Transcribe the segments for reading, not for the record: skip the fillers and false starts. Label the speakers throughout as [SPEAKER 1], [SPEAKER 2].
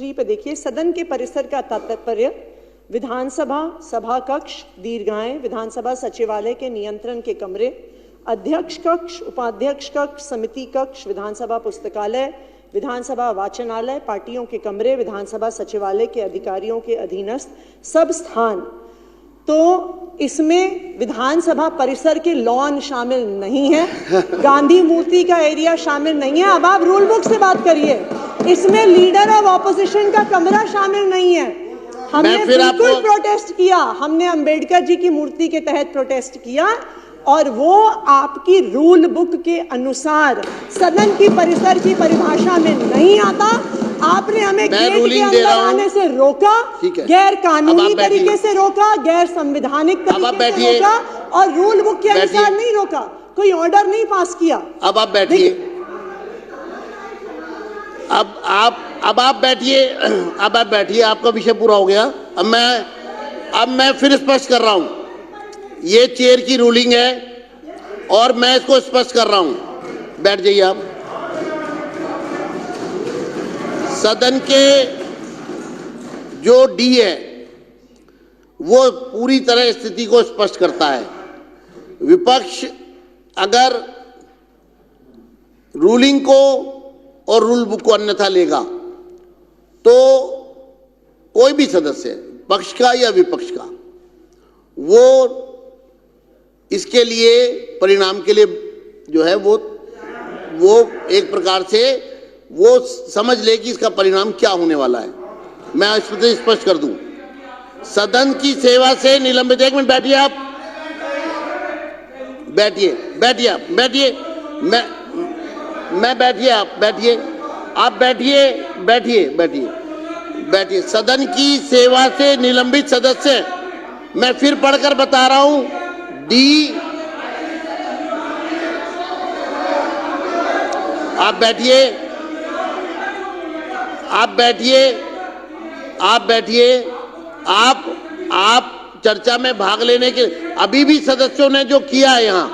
[SPEAKER 1] 3 पे देखिए, सदन के परिसर का तात्पर्य विधानसभा सभा कक्ष, दीर्घाएं, विधानसभा सचिवालय के नियंत्रण के कमरे, अध्यक्ष कक्ष, उपाध्यक्ष कक्ष, समिति कक्ष, विधानसभा पुस्तकालय, विधानसभा वाचनालय, पार्टियों के कमरे, विधानसभा सचिवालय के अधिकारियों के अधीनस्थ सब स्थान। तो इसमें विधानसभा परिसर के लॉन शामिल नहीं है, गांधी मूर्ति का एरिया शामिल नहीं है। अब आप रूल बुक से बात करिए। इसमें लीडर ऑफ ऑपोजिशन का कमरा शामिल नहीं है। हमने बिल्कुल प्रोटेस्ट किया, हमने अंबेडकर जी की मूर्ति के तहत प्रोटेस्ट किया और वो आपकी रूल बुक के अनुसार सदन की परिसर की परिभाषा में नहीं आता। आपने हमें गेट के अंदर आने से रोका, गैर कानूनी तरीके से रोका, गैर संवैधानिक तरीके से रोका और रूल बुक के अनुसार नहीं रोका, कोई ऑर्डर नहीं पास किया।
[SPEAKER 2] अब आप बैठिए, अब आप बैठिए, अब आप बैठिए, आपका विषय पूरा हो गया। अब मैं फिर स्पष्ट कर रहा हूं, ये चेयर की रूलिंग है और मैं इसको स्पष्ट कर रहा हूं। बैठ जाइए आप। सदन के जो डी है वो पूरी तरह स्थिति को स्पष्ट करता है। विपक्ष अगर रूलिंग को और रूल बुक को अन्यथा लेगा तो कोई भी सदस्य, पक्ष का या विपक्ष का, वो इसके लिए परिणाम के लिए जो है वो एक प्रकार से वो समझ ले कि इसका परिणाम क्या होने वाला है। मैं इस पर स्पष्ट कर दूं, सदन की सेवा से निलंबित। एक मिनट बैठिए आप, बैठिए आप, मैं बैठिए आप, बैठिए। सदन की सेवा से निलंबित सदस्य, मैं फिर पढ़कर बता रहा हूं, डी। आप बैठिए। आप चर्चा में भाग लेने के, अभी भी सदस्यों ने जो किया है यहां,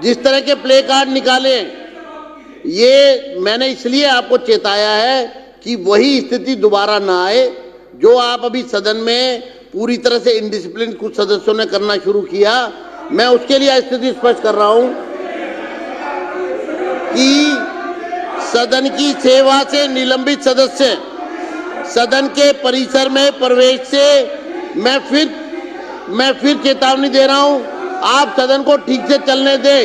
[SPEAKER 2] जिस तरह के प्ले कार्ड निकाले, ये मैंने इसलिए आपको चेताया है कि वही स्थिति दोबारा ना आए जो आप अभी सदन में पूरी तरह से इनडिसिप्लिन कुछ सदस्यों ने करना शुरू किया। मैं उसके लिए स्थिति स्पष्ट कर रहा हूं कि सदन की सेवा से निलंबित सदस्य सदन के परिसर में प्रवेश से मैं फिर चेतावनी दे रहा हूं, आप सदन को ठीक से चलने दें।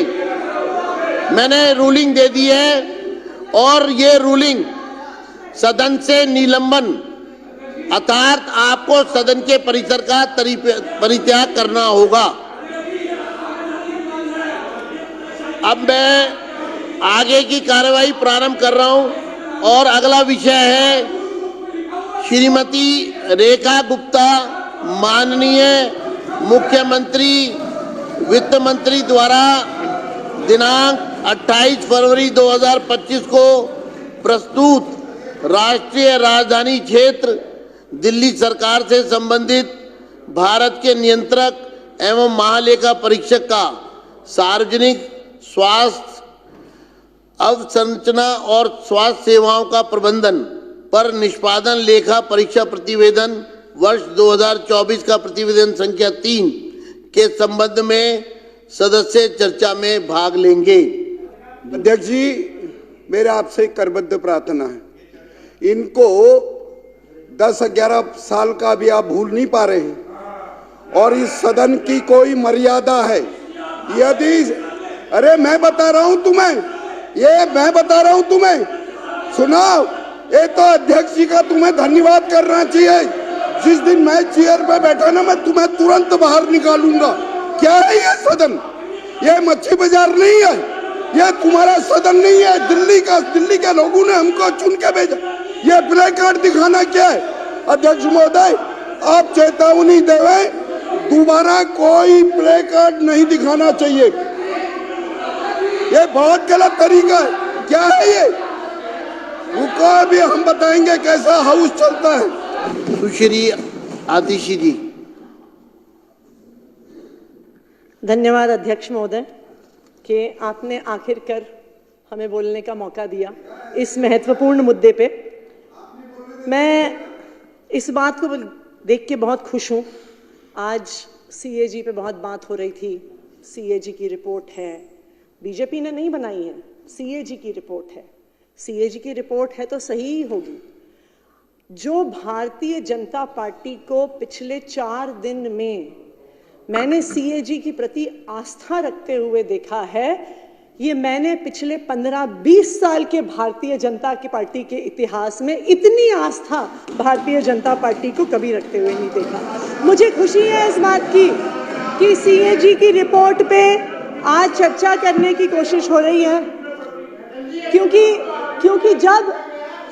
[SPEAKER 2] मैंने रूलिंग दे दी है और ये रूलिंग सदन से निलंबन अर्थात आपको सदन के परिसर का परित्याग करना होगा। अब मैं आगे की कार्यवाही प्रारंभ कर रहा हूं और अगला विषय है श्रीमती रेखा गुप्ता, माननीय मुख्यमंत्री वित्त मंत्री द्वारा दिनांक 28 फरवरी 2025 को प्रस्तुत राष्ट्रीय राजधानी क्षेत्र दिल्ली सरकार से संबंधित भारत के नियंत्रक एवं महालेखा परीक्षक का सार्वजनिक स्वास्थ्य अवसंरचना और स्वास्थ्य सेवाओं का प्रबंधन पर निष्पादन लेखा परीक्षा प्रतिवेदन वर्ष 2024 का प्रतिवेदन संख्या 3 के संबंध में सदस्य चर्चा में भाग लेंगे।
[SPEAKER 3] अध्यक्ष जी, मेरे आपसे करबद्ध प्रार्थना है, इनको 10-11 साल का भी आप भूल नहीं पा रहे हैं और इस सदन की कोई मर्यादा है। यदि अरे मैं बता रहा हूं तुम्हें, सुनाओ, ये तो अध्यक्ष जी का तुम्हें धन्यवाद करना चाहिए। जिस दिन मैं चेयर पे बैठा ना, मैं तुम्हें तुरंत बाहर निकालूंगा। क्या है ये सदन? ये मच्छी बाजार नहीं है, ये तुम्हारा सदन नहीं है। दिल्ली के लोगों ने हमको चुन के भेजा। ये प्ले कार्ड दिखाना क्या है? अध्यक्ष महोदय, आप चेतावनी देवे, दोबारा कोई प्ले कार्ड नहीं दिखाना चाहिए। ये बहुत गलत तरीका है। क्या है ये? रुको, अभी हम बताएंगे कैसा हाउस चलता है।
[SPEAKER 2] सुश्री आतिशी जी।
[SPEAKER 1] धन्यवाद अध्यक्ष महोदय कि आपने आखिरकार हमें बोलने का मौका दिया इस महत्वपूर्ण मुद्दे पे। मैं इस बात को देख के बहुत खुश हूँ। आज सीएजी पे बहुत बात हो रही थी। सीएजी की रिपोर्ट है, बीजेपी ने नहीं बनाई है, सीएजी की रिपोर्ट है। सीएजी की रिपोर्ट है तो सही ही होगी। जो भारतीय जनता पार्टी को पिछले 4 दिन में मैंने सीएजी के प्रति आस्था रखते हुए देखा है, ये मैंने पिछले 15-20 साल के भारतीय जनता की पार्टी के इतिहास में इतनी आस्था भारतीय जनता पार्टी को कभी रखते हुए नहीं देखा। मुझे खुशी है इस बात की कि सीएजी की रिपोर्ट पे आज चर्चा करने की कोशिश हो रही है, क्योंकि जब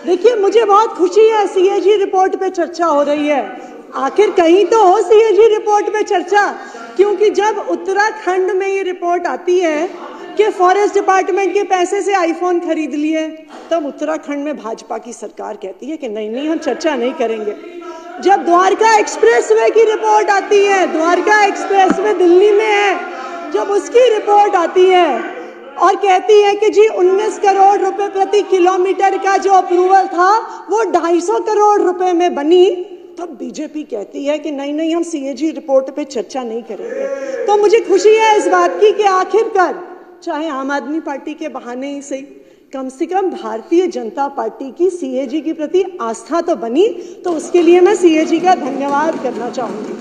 [SPEAKER 1] देखिए मुझे बहुत खुशी है सीएजी रिपोर्ट पे चर्चा हो रही है। आखिर कहीं तो हो सीएजी रिपोर्ट पे चर्चा, क्योंकि जब उत्तराखंड में ये रिपोर्ट आती है कि फॉरेस्ट डिपार्टमेंट के पैसे से आईफोन खरीद लिए, तब उत्तराखंड में भाजपा की सरकार कहती है कि नहीं हम चर्चा नहीं करेंगे। जब द्वारका एक्सप्रेसवे की रिपोर्ट आती है, द्वारका एक्सप्रेसवे दिल्ली में है, जब उसकी रिपोर्ट आती है और कहती है कि जी 19 करोड़ रुपए प्रति किलोमीटर का जो अप्रूवल था वो 250 करोड़ रुपए में बनी, तब बीजेपी कहती है कि नहीं हम सीएजी रिपोर्ट पे चर्चा नहीं करेंगे। तो मुझे खुशी है इस बात की कि आखिरकार चाहे आम आदमी पार्टी के बहाने ही सही, कम से कम भारतीय जनता पार्टी की सीएजी के प्रति आस्था तो बनी, तो उसके लिए मैं सीएजी का धन्यवाद करना चाहूंगी।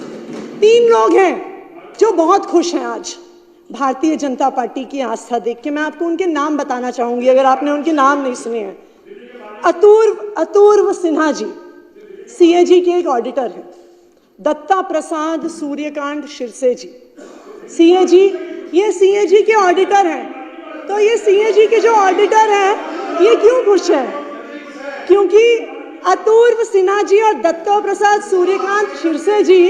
[SPEAKER 1] 3 लोग हैं जो बहुत खुश हैं आज भारतीय जनता पार्टी की आस्था देख के। मैं आपको उनके नाम बताना चाहूंगी अगर आपने उनके नाम नहीं सुने हैं। अतुर्व सिन्हा जी सीएजी के एक ऑडिटर हैं। दत्ता प्रसाद सूर्यकांत शिरसे जी सीएजी, ये सीएजी के ऑडिटर हैं। तो ये सीएजी के जो ऑडिटर हैं ये क्यों खुश है? क्योंकि अतुर्व सिन्हा जी और दत्ता प्रसाद सूर्यकांत शिरसे जी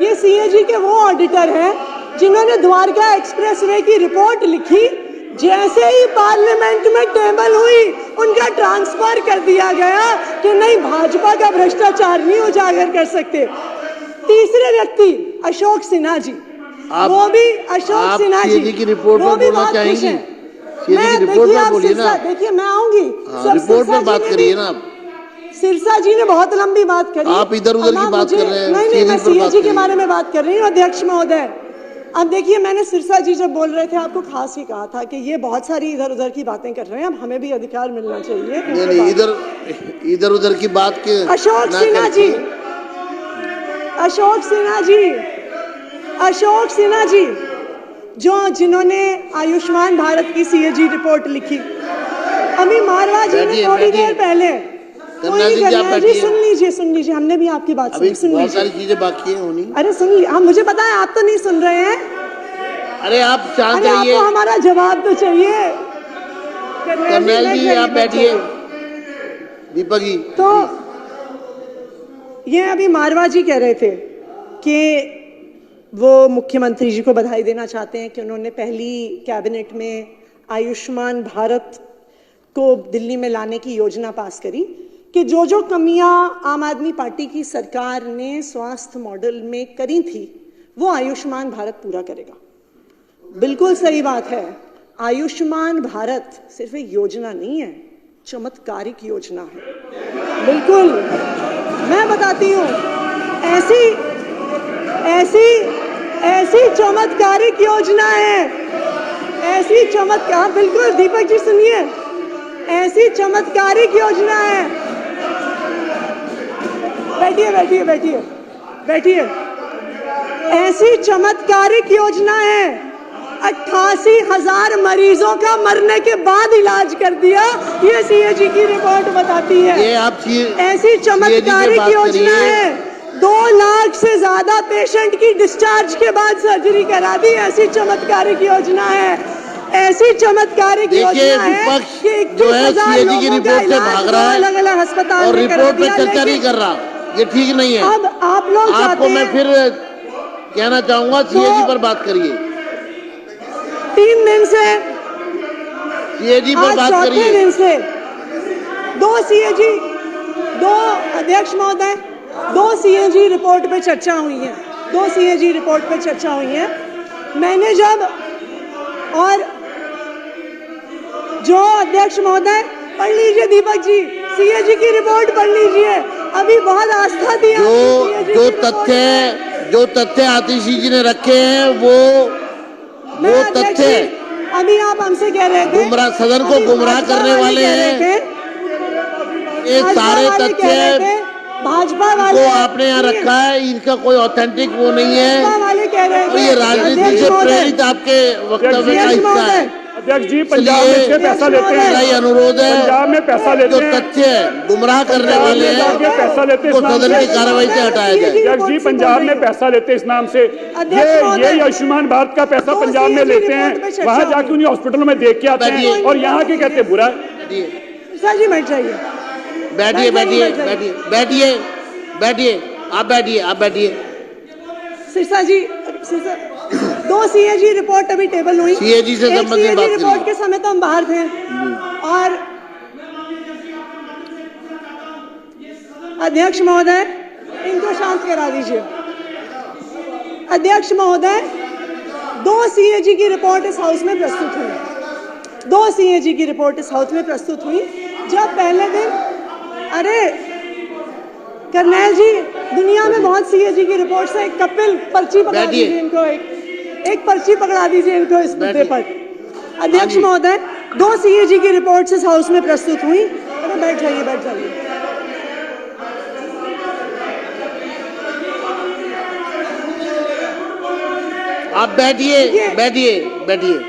[SPEAKER 1] ये सीएजी के वो ऑडिटर हैं जिन्होंने द्वारका एक्सप्रेसवे की रिपोर्ट लिखी। जैसे ही पार्लियामेंट में टेबल हुई उनका ट्रांसफर कर दिया गया कि नहीं, भाजपा का भ्रष्टाचार नहीं उजागर कर सकते। तीसरे व्यक्ति अशोक सिन्हा जी, वो भी अशोक सिन्हा जी
[SPEAKER 2] की रिपोर्ट पर बोलना चाहेंगी?
[SPEAKER 1] मैं
[SPEAKER 2] रिपोर्ट पर बोलिए ना।
[SPEAKER 1] देखिए मैं आऊंगी,
[SPEAKER 2] रिपोर्ट पर बात करिए ना आप।
[SPEAKER 1] सिरसा जी ने बहुत लंबी बात करी,
[SPEAKER 2] आप इधर उधर की बात कर रहे हैं।
[SPEAKER 1] नहीं, मैं सीएजी के बारे में बात कर रही हूँ अध्यक्ष महोदय। अब देखिए मैंने सिरसा जी जब बोल रहे थे आपको खास ही कहा था कि ये बहुत सारी इधर उधर की बातें कर रहे हैं, अब हमें भी अधिकार मिलना चाहिए।
[SPEAKER 2] नहीं, इधर उधर की बात के
[SPEAKER 1] अशोक सिन्हा जी जिन्होंने आयुष्मान भारत की सीएजी रिपोर्ट लिखी। अभी मारवा जी ने थोड़ी देर पहले, सुन लीजिए हमने भी आपकी बात सुनी।
[SPEAKER 2] बहुत सारी चीजें बाकी हैं होनी।
[SPEAKER 1] अरे सुन ली, हम मुझे पता है आप तो नहीं सुन रहे हैं।
[SPEAKER 2] अरे आप शांत रहिए,
[SPEAKER 1] आपको हमारा जवाब तो चाहिए।
[SPEAKER 2] कर्नल जी आप बैठिए। दीपक जी,
[SPEAKER 1] तो ये अभी मारवा जी कह रहे थे कि वो मुख्यमंत्री जी को बधाई देना चाहते हैं कि उन्होंने पहली कैबिनेट में आयुष्मान भारत को दिल्ली में लाने की योजना पास करी, कि जो कमियां आम आदमी पार्टी की सरकार ने स्वास्थ्य मॉडल में करी थी वो आयुष्मान भारत पूरा करेगा। बिल्कुल सही बात है। आयुष्मान भारत सिर्फ एक योजना नहीं है, चमत्कारिक योजना है। बिल्कुल, मैं बताती हूँ, ऐसी चमत्कारिक योजना है, ऐसी चमत्कार, बिल्कुल दीपक जी सुनिए, ऐसी चमत्कारिक योजना है। बैठिए। ऐसी चमत्कारिक योजना है, 88,000 मरीजों का मरने के बाद इलाज कर दिया, ये सीएजी की रिपोर्ट बताती है।
[SPEAKER 2] ये आप
[SPEAKER 1] ऐसी चमत्कारिक योजना है, 2 लाख से ज्यादा पेशेंट की डिस्चार्ज के बाद सर्जरी करा दी। ऐसी चमत्कारिक योजना है, ऐसी चमत्कारिक योजना है कि
[SPEAKER 2] जो है सीएजी की रिपोर्ट से भाग रहा है,
[SPEAKER 1] अलग-अलग अस्पताल
[SPEAKER 2] और रिपोर्ट पे चर्चा नहीं कर रहा, ये ठीक नहीं है।
[SPEAKER 1] अब आप लोग
[SPEAKER 2] आपको मैं फिर कहना चाहूंगा सीएजी पर बात करिए।
[SPEAKER 1] 3 दिन से
[SPEAKER 2] सीएजी पर बात करिए।
[SPEAKER 1] 4 दिन से 2 अध्यक्ष महोदय 2 सीएजी रिपोर्ट पे चर्चा हुई है। 2 सीएजी रिपोर्ट पे चर्चा हुई है। मैंने जब, और जो अध्यक्ष महोदय पढ़ लीजिए दीपक जी, सीएजी की रिपोर्ट पढ़ लीजिए, अभी बहुत आस्था दी आपने
[SPEAKER 2] जो
[SPEAKER 1] CAG की
[SPEAKER 2] तथ्य आतिशी जी ने रखे हैं वो तथ्य
[SPEAKER 1] अभी आप हमसे कह रहे थे
[SPEAKER 2] गुमराह सदन को गुमराह करने वाले हैं। ये सारे तथ्य
[SPEAKER 1] भाजपा वाले
[SPEAKER 2] को आपने यहाँ रखा है, इनका कोई ऑथेंटिक वो नहीं है
[SPEAKER 1] वाले कह रहे
[SPEAKER 2] और
[SPEAKER 1] थे
[SPEAKER 2] ये राजनीति से प्रेरित आपके वक्तव्य का हिस्सा है।
[SPEAKER 4] अध्यक्ष जी, पंजाब में से पैसा लेते हैं,
[SPEAKER 2] मेरा ये अनुरोध है,
[SPEAKER 4] पंजाब में पैसा लेते
[SPEAKER 2] जो
[SPEAKER 4] हैं,
[SPEAKER 2] तथ्य गुमराह करने वाले हैं
[SPEAKER 4] पैसा लेते हैं,
[SPEAKER 2] को सदन की कार्रवाई से हटाया जाए।
[SPEAKER 4] अध्यक्ष जी, पंजाब में पैसा लेते हैं इस नाम से, ये आयुष्मान भारत का पैसा पंजाब में लेते हैं, वहाँ जाके उन्हें हॉस्पिटलों में देख के आते हैं और यहाँ के कहते हैं बुरा।
[SPEAKER 1] सर जी बैठ जाइए,
[SPEAKER 2] बैठिए बैठिए बैठिए बैठिए बैठिए आप बैठिए
[SPEAKER 1] सिरसा जी, दो सीएजी रिपोर्ट अभी टेबल हुई,
[SPEAKER 2] सीएजी से संबंधित बात
[SPEAKER 1] रिपोर्ट के समय तो हम बाहर थे और अध्यक्ष महोदय इनको शांत करा दीजिए। अध्यक्ष महोदय, दो सीएजी की रिपोर्ट इस हाउस में प्रस्तुत हुई, दो सीएजी की रिपोर्ट इस हाउस में प्रस्तुत हुई। जब पहले दिन, अरे करनैल जी, दुनिया में बहुत सीएजी की रिपोर्ट से एक कपिल पर्ची पकड़ा दीजिए इनको, एक पर्ची पकड़ा दीजिए इनको इस मुद्दे पर। अध्यक्ष महोदय, दो सीएजी की रिपोर्ट इस हाउस में प्रस्तुत हुई। अरे बैठ जाइए बैठ जाइए।
[SPEAKER 2] आप बैठिए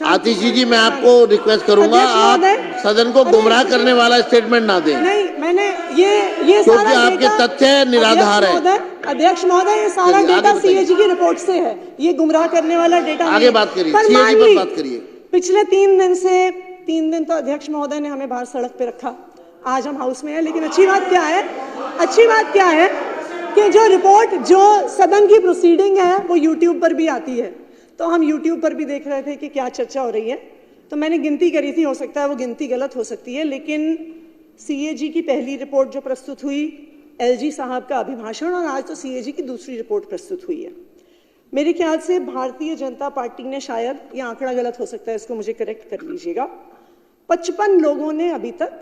[SPEAKER 2] आतिशी जी, मैं आपको रिक्वेस्ट करूंगा, आप सदन को गुमराह करने वाला स्टेटमेंट ना दें।
[SPEAKER 1] नहीं, मैंने ये
[SPEAKER 2] क्योंकि आपके तथ्य निराधार है।
[SPEAKER 1] अध्यक्ष महोदय, ये सारा डेटा सीएजी की रिपोर्ट से है, ये गुमराह करने वाला डेटा
[SPEAKER 2] आगे बात करिए, सीएजी पर बात करिए।
[SPEAKER 1] पिछले 3 दिन तो अध्यक्ष महोदय ने हमें बाहर सड़क पे रखा, आज हम हाउस में हैं, लेकिन अच्छी बात क्या है कि जो रिपोर्ट, जो सदन की प्रोसीडिंग है वो यूट्यूब पर भी आती है, तो हम यूट्यूब पर भी देख रहे थे कि क्या चर्चा हो रही है। तो मैंने गिनती करी थी, हो सकता है वो गिनती गलत हो सकती है, लेकिन सीएजी की पहली रिपोर्ट जो प्रस्तुत हुई, एलजी साहब का अभिभाषण, और आज तो सीएजी की दूसरी रिपोर्ट प्रस्तुत हुई है। मेरे ख्याल से भारतीय जनता पार्टी ने, शायद ये आंकड़ा गलत हो सकता है, इसको मुझे करेक्ट कर लीजिएगा, 55 लोगों ने अभी तक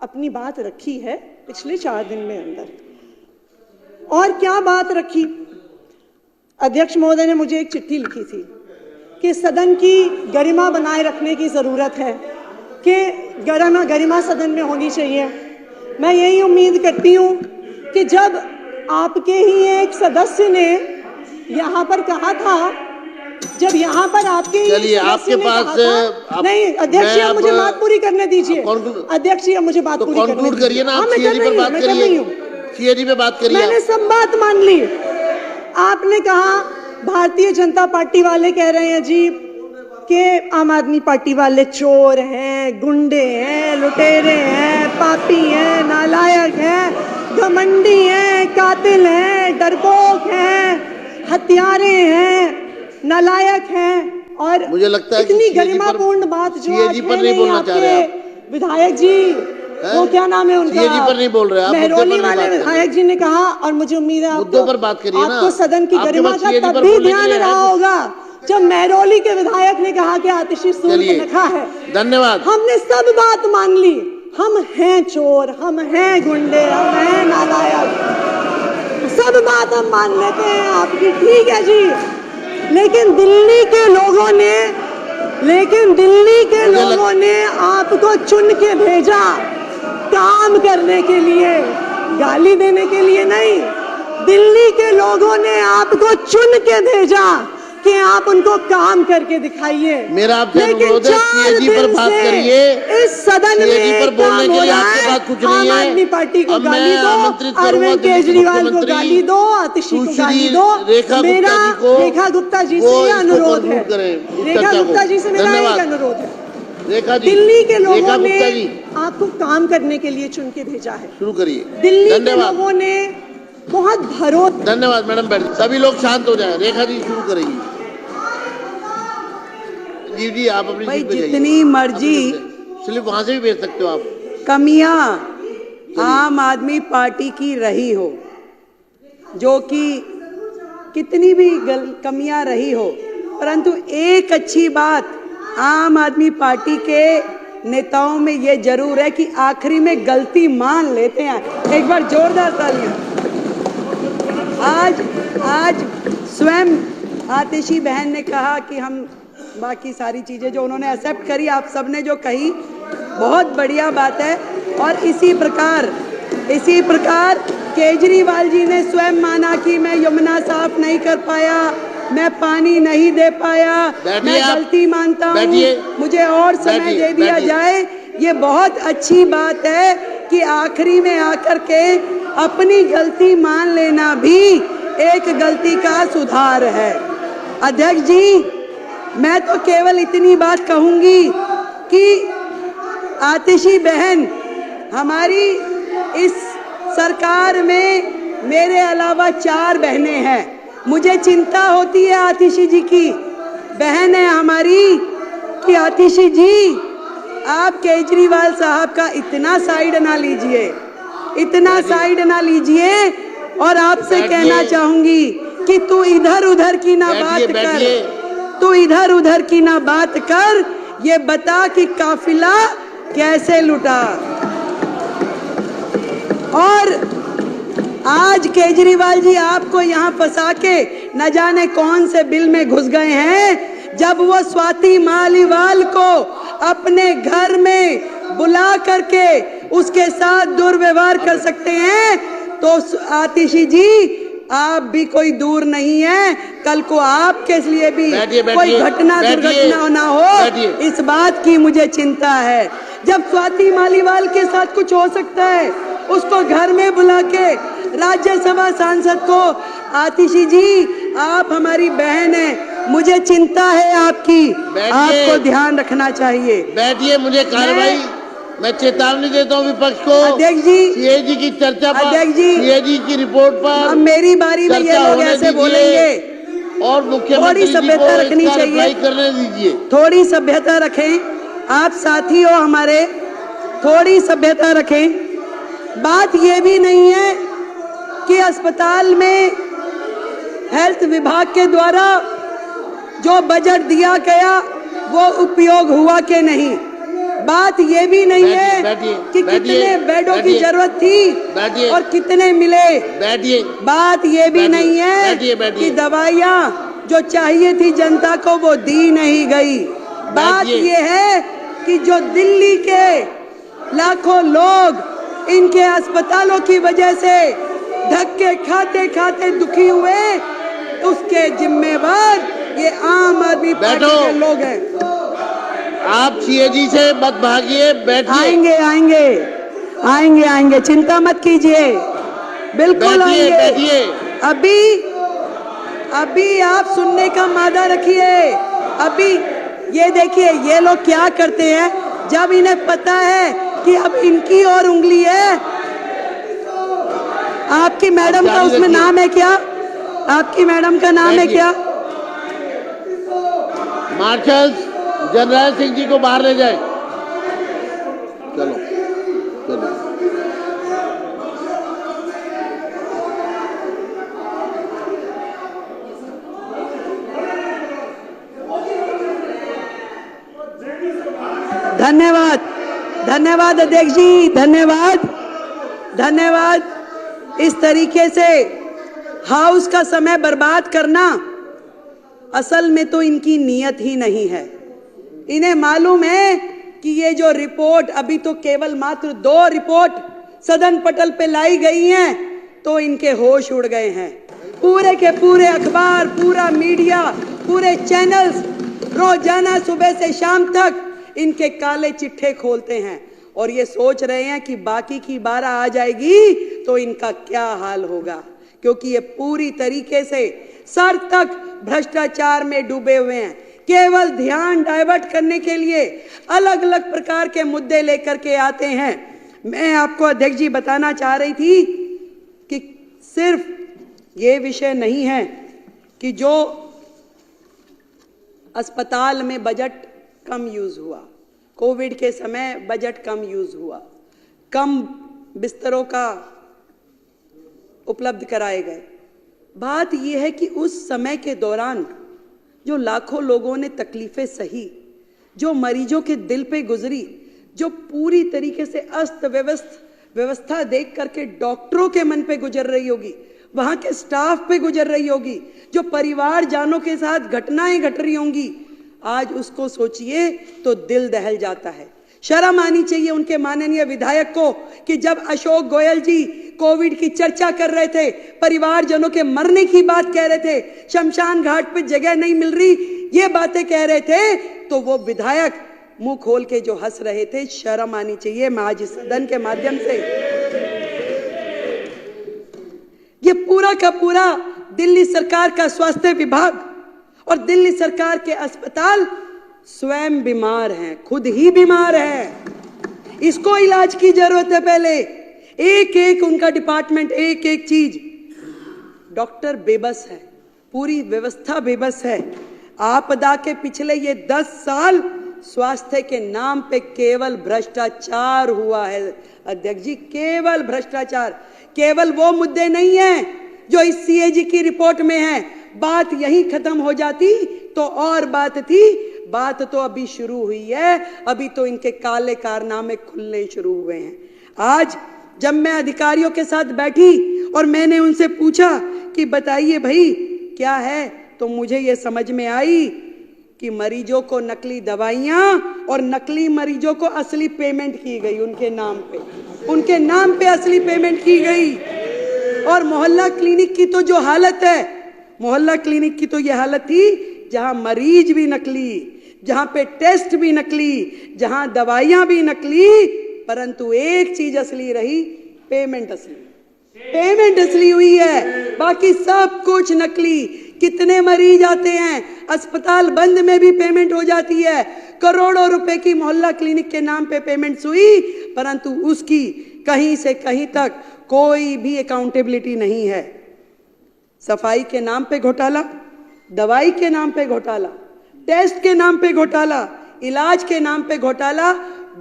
[SPEAKER 1] अपनी बात रखी है पिछले 4 दिन में अंदर। और क्या बात रखी? अध्यक्ष महोदय ने मुझे एक चिट्ठी लिखी थी कि सदन की गरिमा बनाए रखने की जरूरत है, कि गरिमा सदन में होनी चाहिए। मैं यही उम्मीद करती हूं कि जब आपके ही एक सदस्य ने यहाँ पर कहा था, जब यहाँ पर आपके
[SPEAKER 2] आपके पास
[SPEAKER 1] नहीं, अध्यक्ष जी, मुझे बात पूरी करने दीजिए। अध्यक्ष जी, मुझे बात पूरी
[SPEAKER 2] कंक्लूड करिए ना, आप सीएजी पर बात करिए।
[SPEAKER 1] मैंने सब बात मान ली। आपने कहा भारतीय जनता पार्टी वाले कह रहे हैं जी कि आम आदमी पार्टी वाले चोर हैं, गुंडे हैं, लुटेरे हैं, पापी हैं, नालायक हैं, घमंडी हैं, कातिल हैं, डरपोक हैं, हत्यारे हैं, नालायक हैं। और
[SPEAKER 2] मुझे लगता है
[SPEAKER 1] इतनी गरिमापूर्ण बात जो
[SPEAKER 2] सीएजी पर नहीं बोलना चाह रहे आप।
[SPEAKER 1] विधायक जी, वो क्या नाम है उनका,
[SPEAKER 2] सीएजी पर नहीं बोल रहे आप,
[SPEAKER 1] मेहरौली वाले विधायक जी ने कहा, और मुझे उम्मीद है
[SPEAKER 2] मुद्दों पर बात करिए ना।
[SPEAKER 1] आपको सदन की गरिमा का तब भी ध्यान रहा होगा जब मेहरौली के विधायक ने कहा कि आतिशी सूद पे नखा है।
[SPEAKER 2] धन्यवाद।
[SPEAKER 1] हमने सब बात मान ली, हम हैं चोर, हम हैं गुंडे, हम हैं नालायक, सब बात हम मान लेते हैं आपकी, ठीक है जी। लेकिन दिल्ली के लोगों ने आपको चुन के भेजा काम करने के लिए, गाली देने के लिए नहीं। दिल्ली के लोगों ने आपको चुन के भेजा कि आप उनको काम करके दिखाइए।
[SPEAKER 2] मेरा आपसे अनुरोध है, सीएजी पर बात करिए।
[SPEAKER 1] इस सदन में
[SPEAKER 2] पर बोलने के लिए आपके पास कुछ नहीं है।
[SPEAKER 1] आम आदमी पार्टी को गाली दो, अरविंद केजरीवाल को गाली दो, आतिशी को गाली दो। मेरा रेखा गुप्ता जी से ये अनुरोध है, रेखा गुप्ता जी से मेरा एक अनुरोध है, दिल्ली के लोगों ने आपको काम करने के लिए चुन के भेजा है, शुरू करिए। दिल्ली के लोगों ने बहुत भरोसा।
[SPEAKER 2] धन्यवाद मैडम, बैठ। सभी लोग शांत हो जाए, रेखा जी शुरू करेंगी। जी आप अपनी
[SPEAKER 5] भाई जितनी मर्जी
[SPEAKER 2] स्लिप वहां से भी भेज सकते हो आप।
[SPEAKER 5] कमियां आम आदमी पार्टी की रही हो, जो कि कितनी भी कमियां रही हो, परंतु एक अच्छी बात आम आदमी पार्टी के नेताओं में ये जरूर है कि आखिरी में गलती मान लेते हैं। एक बार जोरदार तालियां। आज स्वयं आतिशी बहन ने कहा कि हम बाकी सारी चीजें जो उन्होंने एक्सेप्ट करी, आप सबने जो कही बहुत बढ़िया बात है। और इसी प्रकार केजरीवाल जी ने स्वयं माना कि मैं यमुना साफ नहीं कर पाया, मैं पानी नहीं दे पाया, मैं गलती मानता हूँ, मुझे और समय दे दिया जाए। ये बहुत अच्छी बात है कि आखिरी में आकर के अपनी गलती मान लेना भी एक गलती का सुधार है। अध्यक्ष जी, मैं तो केवल इतनी बात कहूंगी कि आतिशी बहन, हमारी इस सरकार में मेरे अलावा 4 बहनें हैं। मुझे चिंता होती है आतिशी जी की, बहन है हमारी, कि आतिशी जी आप केजरीवाल साहब का इतना साइड ना लीजिए, इतना साइड ना लीजिए। और आपसे कहना चाहूंगी कि तू इधर उधर की ना बात कर, तू इधर उधर की ना बात कर, ये बता कि काफिला कैसे लुटा। और आज केजरीवाल जी आपको यहाँ फंसा के न जाने कौन से बिल में घुस गए हैं। जब वो स्वाति मालीवाल को अपने घर में बुला करके उसके साथ दुर्व्यवहार कर सकते हैं, तो आतिशी जी आप भी कोई दूर नहीं है। कल को आपके लिए भी कोई घटना दुर्घटना ना हो, इस बात की मुझे चिंता है। जब स्वाति मालीवाल के साथ कुछ हो सकता है, उसको घर में बुला के राज्यसभा सांसद को, आतिशी जी आप हमारी बहन है, मुझे चिंता है आपकी, आपको ध्यान रखना चाहिए।
[SPEAKER 2] बैठिए, मुझे कार्रवाई, मैं चेतावनी देता हूँ विपक्ष को।
[SPEAKER 5] अध्यक्ष जी,
[SPEAKER 2] सीएजी की चर्चा पर,
[SPEAKER 5] अध्यक्ष जी,
[SPEAKER 2] सीएजी की रिपोर्ट पर,
[SPEAKER 5] अब मेरी बारी में ये लोग ऐसे बोलेंगे,
[SPEAKER 2] और मुख्यमंत्री
[SPEAKER 5] थोड़ी सभ्यता रखनी चाहिए,
[SPEAKER 2] करने दीजिए,
[SPEAKER 5] थोड़ी सभ्यता रखें। आप साथी हो हमारे, थोड़ी सभ्यता रखें। बात ये भी नहीं है कि अस्पताल में हेल्थ विभाग के द्वारा जो बजट दिया गया वो उपयोग हुआ कि नहीं। बात ये भी नहीं है कि कितने बेडों की जरूरत थी और कितने मिले। बात ये भी नहीं है कि दवाइयाँ जो चाहिए थी जनता को वो दी नहीं गई। बात ये है कि जो दिल्ली के लाखों लोग इनके अस्पतालों की वजह से धक्के खाते खाते दुखी हुए, उसके जिम्मेवार ये आम आदमी पार्टी के लोग हैं।
[SPEAKER 2] आप सीएजी से मत भागिए, बैठिए।
[SPEAKER 5] आएंगे आएंगे आएंगे आएंगे, चिंता मत कीजिए, बिल्कुल आएंगे। अभी आप सुनने का मादा रखिए। अभी ये देखिए ये लोग क्या करते हैं, जब इन्हें पता है कि अब इनकी और उंगली है। आपकी मैडम का उसमें नाम है क्या? आपकी मैडम का नाम है क्या?
[SPEAKER 2] मार्शल जनरल सिंह जी को बाहर ले जाए। चलो चलो।
[SPEAKER 5] धन्यवाद, धन्यवाद अध्यक्ष जी, धन्यवाद, धन्यवाद। इस तरीके से हाउस का समय बर्बाद करना असल में तो इनकी नीयत ही नहीं है। इन्हें मालूम है कि ये जो रिपोर्ट, अभी तो केवल मात्र 2 रिपोर्ट सदन पटल पे लाई गई हैं, तो इनके होश उड़ गए हैं। पूरे के पूरे अखबार, पूरा मीडिया, पूरे चैनल्स रोजाना सुबह से शाम तक इनके काले चिट्ठे खोलते हैं और ये सोच रहे हैं कि बाकी की 12 आ जाएगी तो इनका क्या हाल होगा, क्योंकि ये पूरी तरीके से सर तक भ्रष्टाचार में डूबे हुए हैं। केवल ध्यान डाइवर्ट करने के लिए अलग अलग प्रकार के मुद्दे लेकर के आते हैं। मैं आपको अध्यक्ष जी बताना चाह रही थी कि सिर्फ ये विषय नहीं है कि जो अस्पताल में बजट कम यूज हुआ, कोविड के समय बजट कम यूज हुआ, कम बिस्तरों का उपलब्ध कराए गए। बात यह है कि उस समय के दौरान जो लाखों लोगों ने तकलीफें सही, जो मरीजों के दिल पे गुजरी, जो पूरी तरीके से अस्त व्यवस्था देख करके डॉक्टरों के मन पे गुजर रही होगी, वहां के स्टाफ पे गुजर रही होगी, जो परिवार जानों के साथ घटनाएं घट रही होंगी, आज उसको सोचिए तो दिल दहल जाता है। शर्म आनी चाहिए उनके माननीय विधायक को कि जब अशोक गोयल जी कोविड की चर्चा कर रहे थे, परिवारजनों के मरने की बात कह रहे थे, शमशान घाट पे जगह नहीं मिल रही, ये बातें कह रहे थे, तो वो विधायक मुंह खोल के जो हंस रहे थे। शर्म आनी चाहिए। मैं आज इस सदन के माध्यम से ये पूरा का पूरा दिल्ली सरकार का स्वास्थ्य विभाग और दिल्ली सरकार के अस्पताल स्वयं बीमार हैं, खुद ही बीमार हैं, इसको इलाज की जरूरत है। पहले एक एक उनका डिपार्टमेंट, एक एक चीज, डॉक्टर बेबस है, पूरी व्यवस्था बेबस है। आपदा के पिछले ये 10 साल स्वास्थ्य के नाम पे केवल भ्रष्टाचार हुआ है अध्यक्ष जी, केवल भ्रष्टाचार। केवल वो मुद्दे नहीं हैं जो इस सीएजी की रिपोर्ट में है। बात यही खत्म हो जाती तो और बात थी, बात तो अभी शुरू हुई है, अभी तो इनके काले कारनामे खुलने शुरू हुए हैं। आज जब मैं अधिकारियों के साथ बैठी और मैंने उनसे पूछा कि बताइए भाई क्या है, तो मुझे ये समझ में आई कि मरीजों को नकली दवाइयां और नकली मरीजों को असली पेमेंट की गई उनके नाम पे असली पेमेंट की गई। और मोहल्ला क्लिनिक की तो जो हालत है, मोहल्ला क्लिनिक की तो ये हालत थी जहां मरीज भी नकली, जहां पे टेस्ट भी नकली, जहां दवाइयां भी नकली, परंतु एक चीज असली रही, पेमेंट असली हुई है, बाकी सब कुछ नकली। कितने मरीज आते हैं, अस्पताल बंद में भी पेमेंट हो जाती है, करोड़ों रुपए की मोहल्ला क्लिनिक के नाम पे पेमेंट हुई, परंतु उसकी कहीं से कहीं तक कोई भी अकाउंटेबिलिटी नहीं है। सफाई के नाम पे घोटाला, दवाई के नाम पे घोटाला, टेस्ट के नाम पे घोटाला, इलाज के नाम पे घोटाला,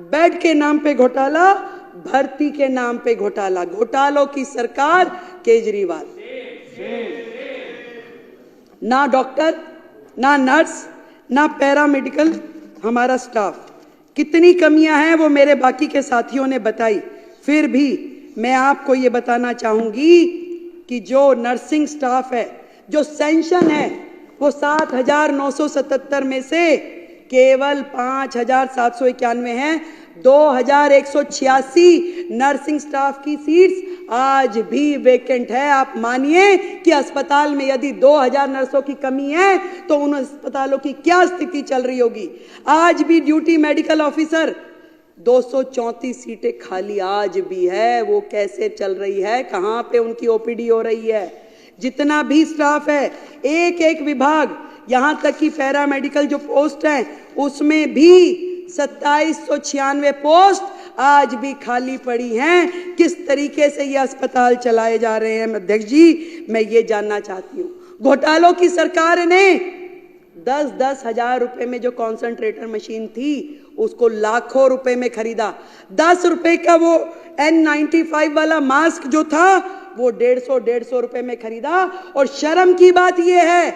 [SPEAKER 5] बेड के नाम पे घोटाला, भर्ती के नाम पे घोटाला। घोटालों की सरकार केजरीवाल। ना डॉक्टर, ना नर्स, ना पैरामेडिकल हमारा स्टाफ। कितनी कमियां हैं वो मेरे बाकी के साथियों ने बताई। फिर भी मैं आपको ये बताना चाहूंगी कि जो नर्सिंग स्टाफ है, जो सेंशन है, वो 7,977 में से केवल 5,791 हैं। 2,186 नर्सिंग स्टाफ की सीट्स आज भी वेकेंट है। आप मानिए कि अस्पताल में यदि 2,000 नर्सों की कमी है तो उन अस्पतालों की क्या स्थिति चल रही होगी। आज भी ड्यूटी मेडिकल ऑफिसर 234 सीटें खाली आज भी है। वो कैसे चल रही है, कहां पे उनकी ओपीडी हो रही है। जितना भी स्टाफ है, एक एक विभाग, यहां तक कि पैरामेडिकल जो पोस्ट है उसमें भी 2796 पोस्ट आज भी खाली पड़ी हैं। किस तरीके से ये अस्पताल चलाए जा रहे हैं अध्यक्ष जी, मैं ये जानना चाहती हूँ। घोटालों की सरकार ने 10-10 हजार रुपए में जो कॉन्सेंट्रेटर मशीन थी उसको लाखों रुपए में खरीदा। 10 रुपए का वो N95 वाला मास्क जो था वो 150 रुपए में खरीदा। और शर्म की बात ये है,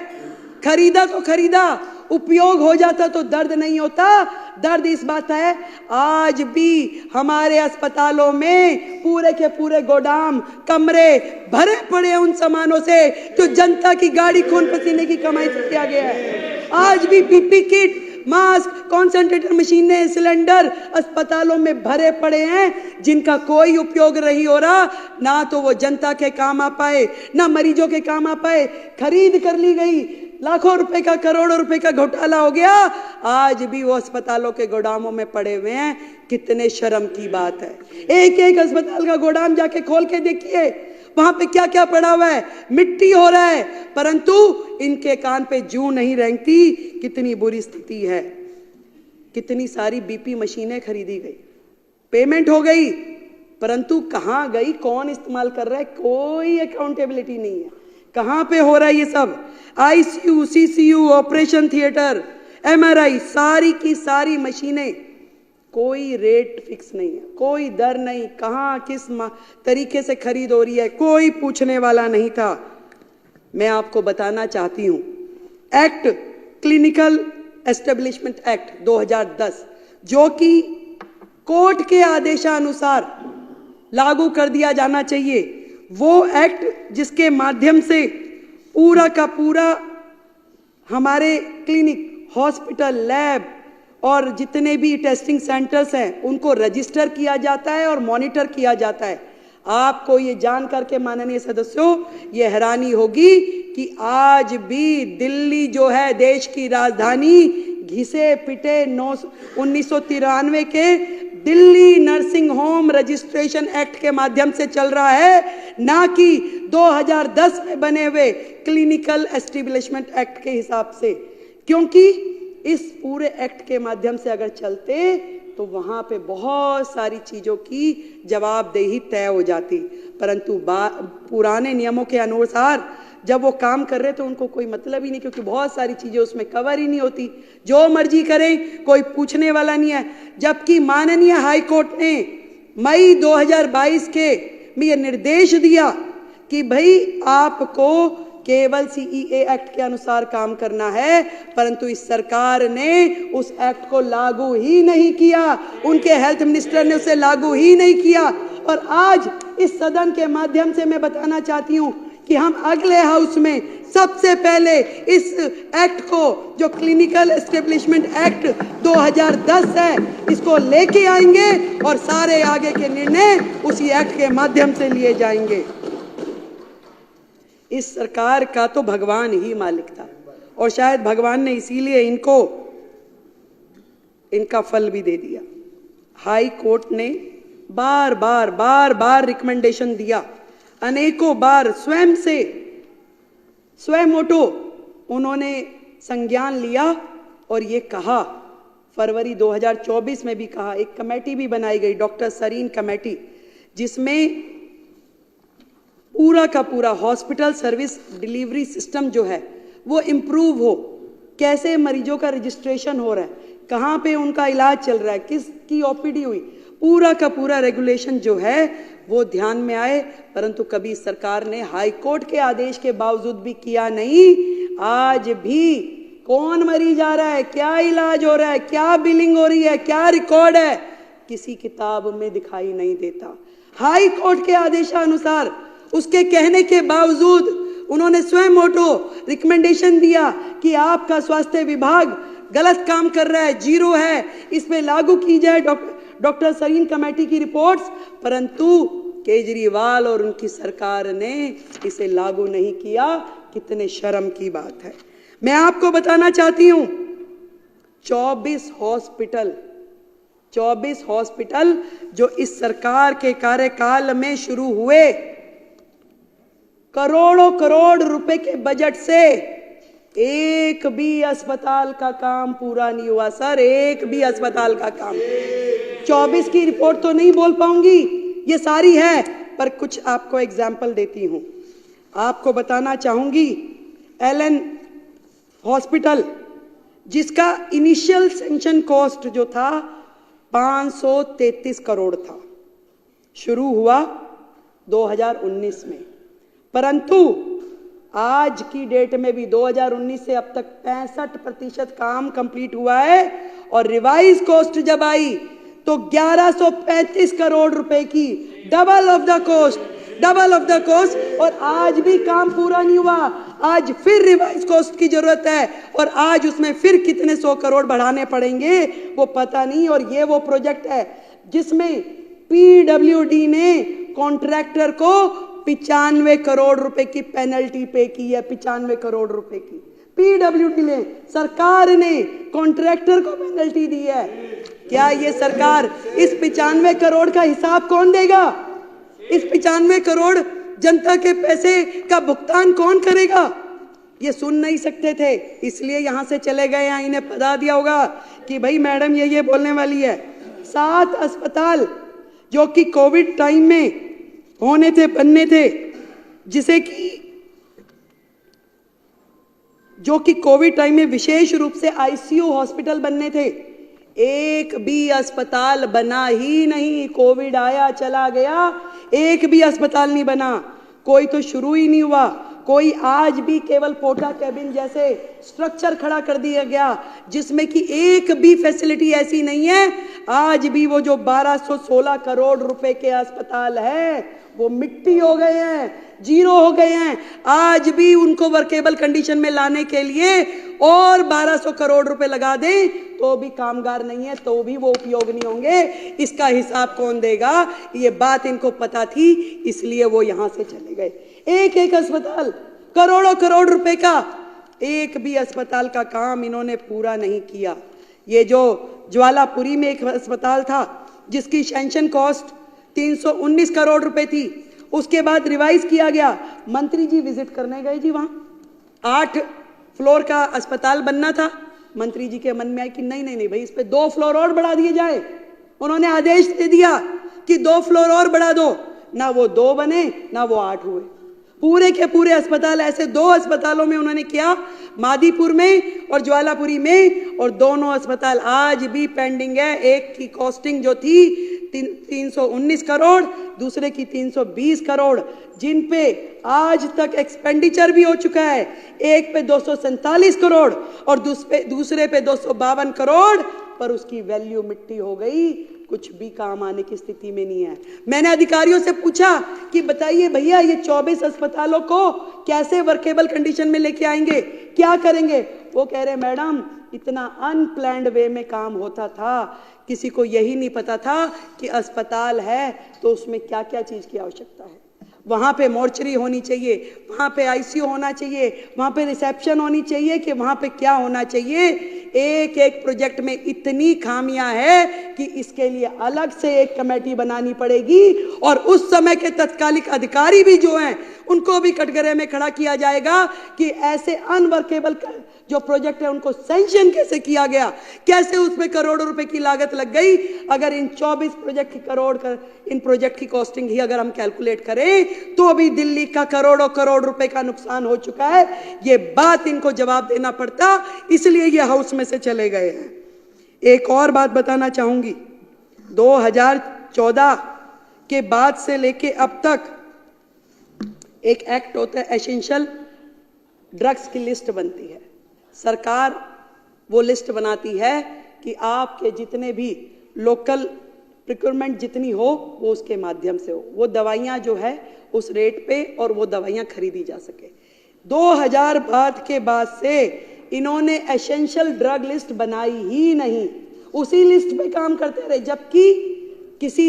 [SPEAKER 5] खरीदा तो खरीदा, उपयोग हो जाता तो दर्द नहीं होता। दर्द इस बात है, आज भी हमारे अस्पतालों में पूरे के पूरे गोदाम, कमरे भरे पड़े हैं उन सामानों से जो जनता की गाड़ी खून पसीने की कमाई से किया गया है। आज भी पीपी किट, मास्क, कॉन्सेंट्रेटर मशीनें, सिलेंडर अस्पतालों में भरे पड़े हैं जिनका कोई उपयोग नहीं हो रहा। ना तो वो जनता के काम आ पाए, ना मरीजों के काम आ पाए। खरीद कर ली गई, लाखों रुपए का, करोड़ों रुपए का घोटाला हो गया, आज भी वो अस्पतालों के गोदामों में पड़े हुए हैं। कितने शर्म की बात है। एक एक अस्पताल का गोदाम जाके खोल के देखिए, वहां पे क्या क्या पड़ा हुआ है, मिट्टी हो रहा है, परंतु इनके कान पे जूं नहीं रेंगती। कितनी बुरी स्थिति है। कितनी सारी बीपी मशीनें खरीदी गई, पेमेंट हो गई, परंतु कहां गई, कौन इस्तेमाल कर रहा है, कोई अकाउंटेबिलिटी नहीं है। कहां पे हो रहा है ये सब। ICU, CCU, operation theatre, MRI, सारी की सारी मशीनें, कोई रेट फिक्स नहीं है, कोई दर नहीं, कहां किस तरीके से खरीद हो रही है, कोई पूछने वाला नहीं था। मैं आपको बताना चाहती हूं, एक्ट क्लिनिकल एस्टेब्लिशमेंट एक्ट 2010 जो कि कोर्ट के आदेशानुसार लागू कर दिया जाना चाहिए। वो एक्ट जिसके माध्यम से पूरा का पूरा हमारे क्लिनिक, हॉस्पिटल, लैब और जितने भी टेस्टिंग सेंटर्स हैं उनको रजिस्टर किया जाता है और मॉनिटर किया जाता है। आपको ये जान करके माननीय सदस्यों ये हैरानी होगी कि आज भी दिल्ली जो है देश की राजधानी घिसे पिटे 1993 के Delhi nursing home registration act के माध्यम से चल रहा है, ना कि 2010 में बने हुए क्लिनिकल एस्टेब्लिशमेंट एक्ट के हिसाब से। क्योंकि इस पूरे एक्ट के माध्यम से अगर चलते तो वहां पे बहुत सारी चीजों की जवाबदेही तय हो जाती, परंतु पुराने नियमों के अनुसार जब वो काम कर रहे थे उनको कोई मतलब ही नहीं, क्योंकि बहुत सारी चीजें उसमें कवर ही नहीं होती, जो मर्जी करें, कोई पूछने वाला नहीं है। जबकि माननीय हाई कोर्ट ने मई 2022 के में ये निर्देश दिया कि भाई आपको केवल सीईए एक्ट के अनुसार काम करना है, परंतु इस सरकार ने उस एक्ट को लागू ही नहीं किया, उनके हेल्थ मिनिस्टर ने उसे लागू ही नहीं किया। और आज इस सदन के माध्यम से मैं बताना चाहती हूं कि हम अगले हाउस में सबसे पहले इस एक्ट को, जो क्लिनिकल एस्टेब्लिशमेंट एक्ट 2010 है, इसको लेके आएंगे और सारे आगे के निर्णय उसी एक्ट के माध्यम से लिए जाएंगे। इस सरकार का तो भगवान ही मालिक था और शायद भगवान ने इसीलिए इनको इनका फल भी दे दिया। हाई कोर्ट ने बार बार रिकमेंडेशन दिया, अनेकों बार स्वयं ओटो उन्होंने संज्ञान लिया और ये कहा, फरवरी 2024 में भी कहा, एक कमेटी भी बनाई गई, डॉक्टर सरीन कमेटी, जिसमें पूरा का पूरा हॉस्पिटल सर्विस डिलीवरी सिस्टम जो है वो इम्प्रूव हो, कैसे मरीजों का रजिस्ट्रेशन हो रहा है, कहाँ पे उनका इलाज चल रहा है, किसकी ओपीडी हुई, पूरा का पूरा रेगुलेशन जो है वो ध्यान में आए। परंतु कभी सरकार ने हाई कोर्ट के आदेश के बावजूद भी किया नहीं। आज भी कौन मरीज जा रहा है, क्या इलाज हो रहा है, क्या बिलिंग हो रही है, क्या रिकॉर्ड है, किसी किताब में दिखाई नहीं देता। हाई कोर्ट के आदेशानुसार उसके कहने के बावजूद उन्होंने स्वयं ओटो रिकमेंडेशन दिया कि आपका स्वास्थ्य विभाग गलत काम कर रहा है, जीरो है, इसमें लागू की जाए डॉक्टर सरीन कमेटी की रिपोर्ट्स, परंतु केजरीवाल और उनकी सरकार ने इसे लागू नहीं किया। कितने शर्म की बात है। मैं आपको बताना चाहती हूं 24 हॉस्पिटल जो इस सरकार के कार्यकाल में शुरू हुए, करोड़ों करोड़ रुपए के बजट से एक भी अस्पताल का काम पूरा नहीं हुआ सर, एक भी अस्पताल का काम। 24 की रिपोर्ट तो नहीं बोल पाऊंगी, ये सारी है, पर कुछ आपको एग्जाम्पल देती हूं। आपको बताना चाहूंगी एलन हॉस्पिटल, जिसका इनिशियल सैंक्शन कॉस्ट जो था 533 करोड़ था, शुरू हुआ 2019 में, परंतु आज की डेट में भी 2019 से अब तक 65% काम कंप्लीट हुआ है और रिवाइज कॉस्ट जब आई तो 1135 करोड़ रुपए की, डबल ऑफ द कोस्ट, और आज भी काम पूरा नहीं हुआ। आज फिर रिवाइज कॉस्ट की जरूरत है और आज उसमें फिर कितने 100 करोड़ बढ़ाने पड़ेंगे वो पता नहीं। और ये वो प्रोजेक्ट है जिसमें पीडब्ल्यूडी ने कॉन्ट्रैक्टर को 95 करोड़ रुपए की पेनल्टी पे की है, 95 करोड़ रुपए की पीडब्ल्यूडी ने, सरकार ने कॉन्ट्रैक्टर को पेनल्टी दी है। क्या ये सरकार इस 95 करोड़ का हिसाब कौन देगा? इस 95 करोड़ जनता के पैसे का भुगतान कौन करेगा? ये सुन नहीं सकते थे, इसलिए यहां से चले गए। यहाँ इन्हें पता दिया होगा कि भाई मैडम ये बोलने वाली है। 7 अस्पताल जो कि कोविड टाइम में होने थे, बनने थे, जो कि कोविड टाइम में विशेष रूप से आईसीयू हॉस्पिटल बनने थे, एक भी अस्पताल बना ही नहीं। कोविड आया चला गया, एक भी अस्पताल नहीं बना, कोई तो शुरू ही नहीं हुआ। कोई आज भी केवल पोटा कैबिन जैसे स्ट्रक्चर खड़ा कर दिया गया जिसमें कि एक भी फैसिलिटी ऐसी नहीं है। आज भी वो जो 1216 करोड़ रुपए के अस्पताल है वो मिट्टी हो गए हैं, जीरो हो गए हैं। आज भी उनको वर्केबल कंडीशन में लाने के लिए और 1200 करोड़ रुपए लगा दें तो भी कामगार नहीं है, तो भी वो उपयोग नहीं होंगे। इसका हिसाब कौन देगा? ये बात इनको पता थी, इसलिए वो यहां से चले गए। एक एक अस्पताल करोड़ों करोड़ रुपए का, एक भी अस्पताल का काम इन्होंने पूरा नहीं किया। ये जो ज्वालापुरी में एक अस्पताल था जिसकी सैंक्शन कॉस्ट 319 करोड़ रुपए थी, उसके बाद रिवाइज किया गया। मंत्री जी विजिट करने गए जी, वहां 8 फ्लोर का अस्पताल बनना था। मंत्री जी के मन में आया कि नहीं नहीं नहीं भाई, इस पे 2 फ्लोर और बढ़ा दिए जाए। उन्होंने आदेश दे दिया कि 2 फ्लोर और बढ़ा दो। ना वो 2 बने ना वो 8 हुए। पूरे के पूरे अस्पताल ऐसे 2 अस्पतालों में उन्होंने किया, मादीपुर में और ज्वालापुरी में, और दोनों अस्पताल आज भी पेंडिंग है। एक की कॉस्टिंग जो थी 319 करोड़, दूसरे की 320 करोड़, जिन पे आज तक एक्सपेंडिचर भी हो चुका है। एक पे 247 करोड़ और दूसरे पे 252 करोड़, पर उसकी वैल्यू मिट्टी हो गई, कुछ भी काम आने की स्थिति में नहीं है। मैंने अधिकारियों से पूछा कि बताइए भैया, ये 24 अस्पतालों को कैसे वर्केबल कंडीशन में लेके आएंगे, क्या करेंगे? वो कह रहे मैडम, इतना अनप्लैंड वे में काम होता था, किसी को यही नहीं पता था कि अस्पताल है तो उसमें क्या क्या चीज की आवश्यकता है। वहां पे मोर्चरी होनी चाहिए, वहां पे आईसीयू होना चाहिए, वहां पे रिसेप्शन होनी चाहिए, कि वहां पे क्या होना चाहिए। एक एक प्रोजेक्ट में इतनी खामियां है कि इसके लिए अलग से एक कमेटी बनानी पड़ेगी, और उस समय के तत्कालिक अधिकारी भी जो हैं उनको भी कटघरे में खड़ा किया जाएगा कि ऐसे अनवर्केबल जो प्रोजेक्ट है उनको सैंक्शन कैसे किया गया, कैसे उसमें करोड़ों रुपए की लागत लग गई। अगर इन 24 प्रोजेक्ट की इन प्रोजेक्ट की कॉस्टिंग ही अगर हम कैलकुलेट करें तो भी दिल्ली का करोड़ों करोड़ रुपए का नुकसान हो चुका है। ये बात इनको जवाब देना पड़ता, इसलिए ये हाउस में से चले गए हैं। एक और बात बताना चाहूंगी, 2014 के बाद से लेके अब तक एक एक्ट होता है, एसेंशियल ड्रग्स की लिस्ट बनती है। सरकार वो लिस्ट बनाती है कि आपके जितने भी लोकल प्रिक्योरमेंट जितनी हो वो उसके माध्यम से हो, वो दवाइयाँ जो है उस रेट पे और वो दवाइयाँ खरीदी जा सके। 2000 के बाद से इन्होंने एसेंशियल ड्रग लिस्ट बनाई ही नहीं, उसी लिस्ट पे काम करते रहे। जबकि किसी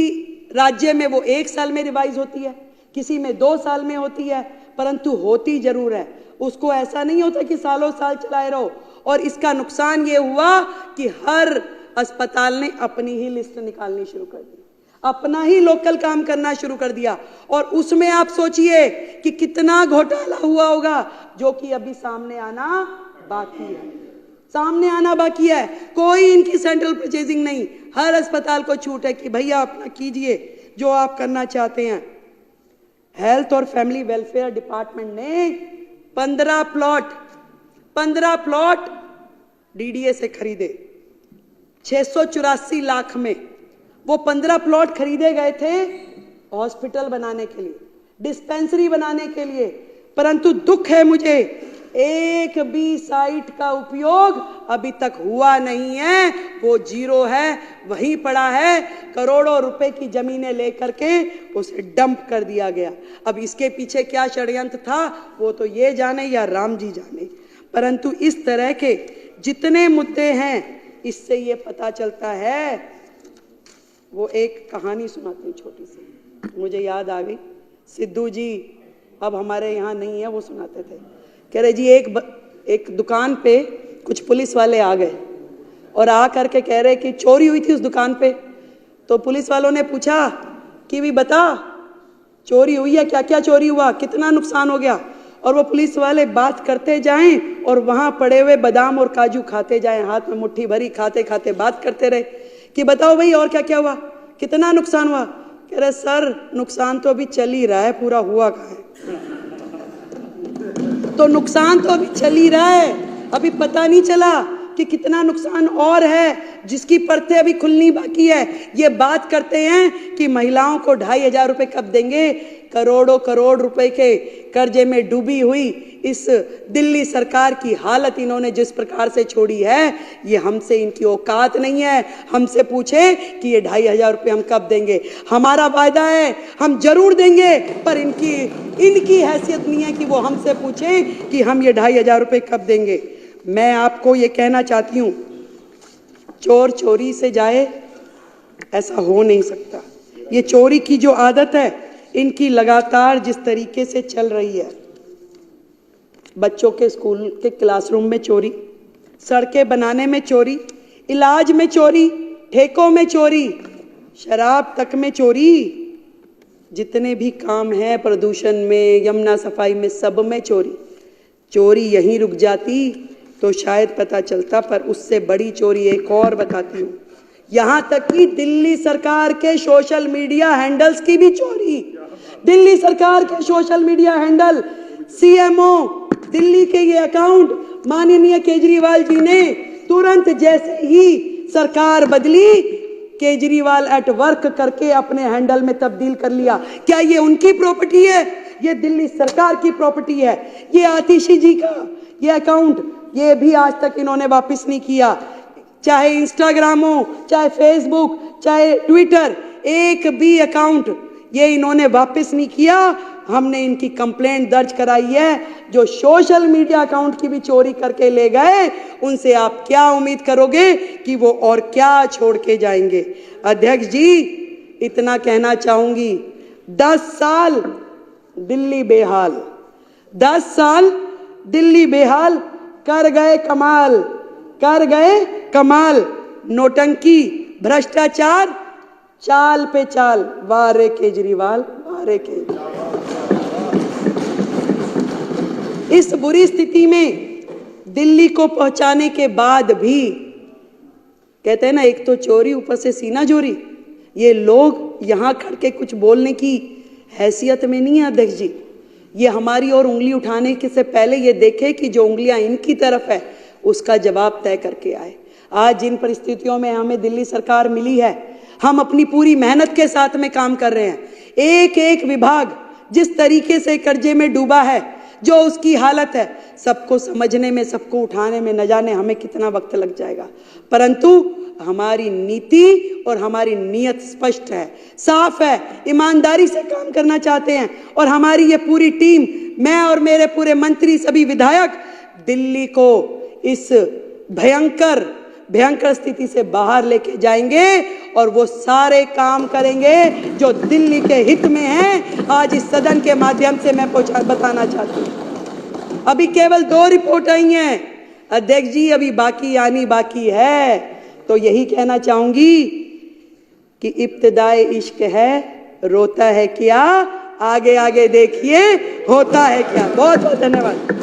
[SPEAKER 5] राज्य में वो 1 साल में रिवाइज होती है, किसी में 2 साल में होती है, परंतु होती जरूर है। उसको ऐसा नहीं होता कि सालों साल चलाए रहो। और इसका नुकसान ये हुआ कि हर अस्पताल ने अपनी ही लिस्ट निकालनी शुरू कर दी, अपना ही लोकल काम करना शुरू कर दिया। और उसमें आप सोचिए कि कितना घोटाला हुआ होगा, जो कि अभी सामने आना बाकी है, सामने आना बाकी है। कोई इनकी सेंट्रल परचेजिंग नहीं, हर अस्पताल को छूट है कि भैया अपना कीजिए जो आप करना चाहते हैं। हेल्थ और फैमिली वेलफेयर डिपार्टमेंट ने 15 प्लॉट डीडीए से खरीदे 684 लाख में। वो 15 प्लॉट खरीदे गए थे हॉस्पिटल बनाने के लिए, डिस्पेंसरी बनाने के लिए, परंतु दुख है मुझे, एक भी साइट का उपयोग अभी तक हुआ नहीं है। वो जीरो है, वहीं पड़ा है। करोड़ों रुपए की जमीनें लेकर के उसे डंप कर दिया गया। अब इसके पीछे क्या षड्यंत्र था वो तो ये जाने या राम जी जाने, परंतु इस तरह के जितने मुद्दे हैं इससे ये पता चलता है। वो एक कहानी सुनाती हूँ छोटी सी, मुझे याद आ गई। सिद्धू जी अब हमारे यहाँ नहीं है, वो सुनाते थे। कह रहे जी एक दुकान पे कुछ पुलिस वाले आ गए और आ करके कह रहे कि चोरी हुई थी उस दुकान पे। तो पुलिस वालों ने पूछा कि भी बता चोरी हुई है, क्या क्या चोरी हुआ, कितना नुकसान हो गया। और वो पुलिस वाले बात करते जाएं और वहां पड़े हुए बादाम और काजू खाते जाएं, हाथ में मुट्ठी भरी खाते खाते बात करते रहे कि बताओ भाई और क्या क्या हुआ, कितना नुकसान हुआ। कह रहे सर नुकसान तो अभी चल ही रहा है, पूरा हुआ कहाँ है। तो नुकसान तो अभी चल ही रहा है, अभी पता नहीं चला कि कितना नुकसान और है जिसकी परतें अभी खुलनी बाकी है। ये बात करते हैं कि महिलाओं को 2,500 रुपए कब देंगे। करोड़ों करोड़ रुपए के कर्जे में डूबी हुई इस दिल्ली सरकार की हालत इन्होंने जिस प्रकार से छोड़ी है, ये हमसे इनकी औकात नहीं है। हमसे पूछे कि ये 2,500 रुपए हम कब देंगे। हमारा वायदा है हम जरूर देंगे, पर इनकी हैसियत नहीं है कि वो हमसे पूछे कि हम ये 2,500 रुपए कब देंगे। मैं आपको ये कहना चाहती हूँ, चोर चोरी से जाए ऐसा हो नहीं सकता। ये चोरी की जो आदत है इनकी लगातार जिस तरीके से चल रही है, बच्चों के स्कूल के क्लासरूम में चोरी, सड़कें बनाने में चोरी, इलाज में चोरी, ठेकों में चोरी, शराब तक में चोरी, जितने भी काम हैं प्रदूषण में, यमुना सफाई में, सब में चोरी। चोरी यहीं रुक जाती तो शायद पता चलता, पर उससे बड़ी चोरी एक और बताती हूँ। यहाँ तक कि दिल्ली सरकार के सोशल मीडिया हैंडल्स की भी चोरी। दिल्ली सरकार के social media handle, CMO Delhi के ये अकाउंट माननीय केजरीवाल जी ने तुरंत जैसे ही सरकार बदली, केजरीवाल एट वर्क करके अपने हैंडल में तब्दील कर लिया। क्या ये उनकी प्रॉपर्टी है? ये दिल्ली सरकार की प्रॉपर्टी है। ये आतिशी जी का ये अकाउंट, ये भी आज तक इन्होंने वापस नहीं किया। चाहे इंस्टाग्राम हो, चाहे फेसबुक, चाहे ट्विटर, एक भी अकाउंट ये इन्होंने वापस नहीं किया। हमने इनकी कंप्लेंट दर्ज कराई है। जो सोशल मीडिया अकाउंट की भी चोरी करके ले गए, उनसे आप क्या उम्मीद करोगे कि वो और क्या छोड़ के जाएंगे। अध्यक्ष जी, इतना कहना चाहूंगी, 10 साल दिल्ली बेहाल, 10 साल दिल्ली बेहाल, कर गए कमाल, कर गए कमाल। नोटंकी, भ्रष्टाचार, चाल पे चाल। वाह रे केजरीवाल, वाह रे केजरीवाल। इस बुरी स्थिति में दिल्ली को पहुंचाने के बाद भी, कहते हैं ना, एक तो चोरी ऊपर से सीना चोरी। ये लोग यहाँ खड़ के कुछ बोलने की हैसियत में नहीं है अध्यक्ष जी। ये हमारी ओर उंगली उठाने के से पहले ये देखे कि जो उंगलियां इनकी तरफ है उसका जवाब तय करके आए। आज जिन परिस्थितियों में हमें दिल्ली सरकार मिली है, हम अपनी पूरी मेहनत के साथ में काम कर रहे हैं। एक एक विभाग जिस तरीके से कर्जे में डूबा है, जो उसकी हालत है, सबको समझने में, सबको उठाने में न जाने हमें कितना वक्त लग जाएगा। परंतु हमारी नीति और हमारी नीयत स्पष्ट है, साफ है, ईमानदारी से काम करना चाहते हैं। और हमारी ये पूरी टीम, मैं और मेरे पूरे मंत्री, सभी विधायक, दिल्ली को इस भयंकर स्थिति से बाहर लेके जाएंगे और वो सारे काम करेंगे जो दिल्ली के हित में हैं। आज इस सदन के माध्यम से मैं बताना चाहती हूँ। अभी केवल 2 रिपोर्ट आई हैं अध्यक्ष जी, अभी बाकी आनी बाकी है। तो यही कहना चाहूंगी कि इब्तिदाए इश्क है, रोता है क्या, आगे आगे देखिए होता है क्या। बहुत बहुत धन्यवाद।